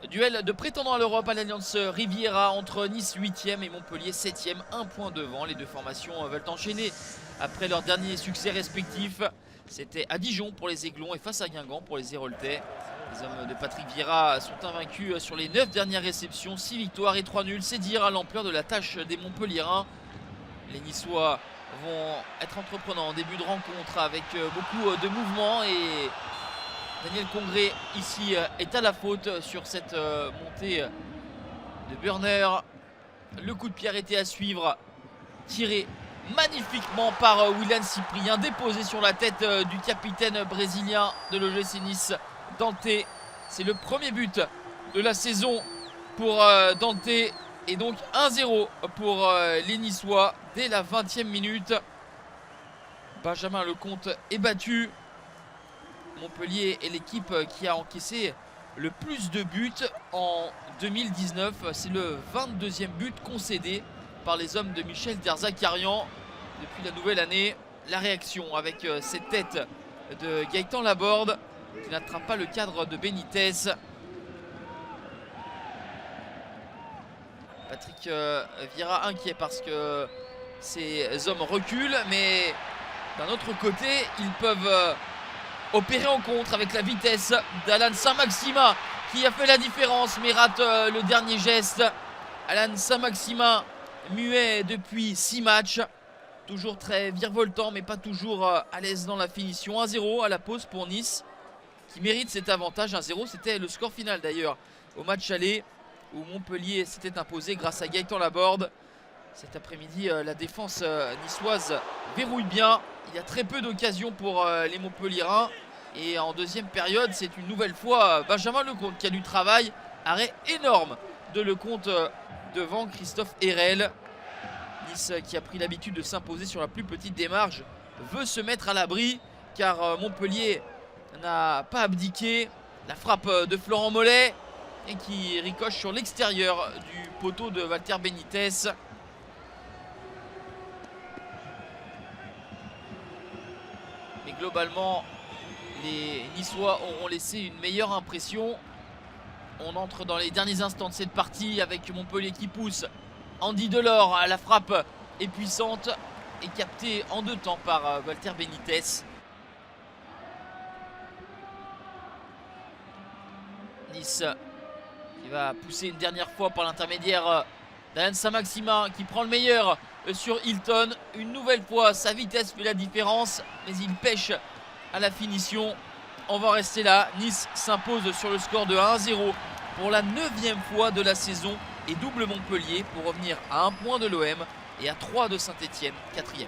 Duel de prétendants à l'Europe à l'Alliance Riviera entre Nice 8e et Montpellier 7e, un point devant. Les deux formations veulent enchaîner après leurs derniers succès respectifs. C'était à Dijon pour les Aiglons et face à Guingamp pour les Héroltais. Les hommes de Patrick Vieira sont invaincus sur les 9 dernières réceptions, 6 victoires et 3 nuls. C'est dire à l'ampleur de la tâche des Montpelliérains. Les Niçois vont être entreprenants en début de rencontre avec beaucoup de mouvements et Daniel Congré ici est à la faute sur cette montée de Burner. Le coup de pied arrêté à suivre, tiré magnifiquement par Willian Cyprien, déposé sur la tête du capitaine brésilien de l'OGC Nice, Dante. C'est le premier but de la saison pour Dante et donc 1-0 pour les Niçois dès la 20e minute. Benjamin Lecomte est battu. Montpellier est l'équipe qui a encaissé le plus de buts en 2019. C'est le 22e but concédé par les hommes de Michel Derzakarian depuis la nouvelle année. La réaction avec cette tête de Gaëtan Laborde qui n'attrape pas le cadre de Benitez. Patrick Vieira inquiet parce que ces hommes reculent, mais d'un autre côté ils peuvent opérer en contre avec la vitesse d'Alan Saint-Maximin qui a fait la différence mais rate le dernier geste. Alan Saint-Maximin muet depuis 6 matchs, toujours très virevoltant mais pas toujours à l'aise dans la finition. 1-0 à la pause pour Nice qui mérite cet avantage. 1-0 c'était le score final d'ailleurs au match aller où Montpellier s'était imposé grâce à Gaëtan Laborde. Cet après-midi la défense niçoise verrouille bien. Il y a très peu d'occasions pour les Montpelliérains. Et en deuxième période, c'est une nouvelle fois Benjamin Lecomte qui a du travail. Arrêt énorme de Lecomte devant Christophe Hérel. Nice qui a pris l'habitude de s'imposer sur la plus petite des marges veut se mettre à l'abri car Montpellier n'a pas abdiqué. La frappe de Florent Mollet et qui ricoche sur l'extérieur du poteau de Walter Benitez. Mais globalement, les Niçois auront laissé une meilleure impression. On entre dans les derniers instants de cette partie avec Montpellier qui pousse. Andy Delors, la frappe est puissante et captée en 2 temps par Walter Benitez. Nice qui va pousser une dernière fois par l'intermédiaire d'Alan Saint-Maximin qui prend le meilleur sur Hilton. Une nouvelle fois, sa vitesse fait la différence, mais il pêche à la finition. On va rester là. Nice s'impose sur le score de 1-0 pour la 9e fois de la saison et double Montpellier pour revenir à 1 point de l'OM et à 3 de Saint-Etienne, 4e.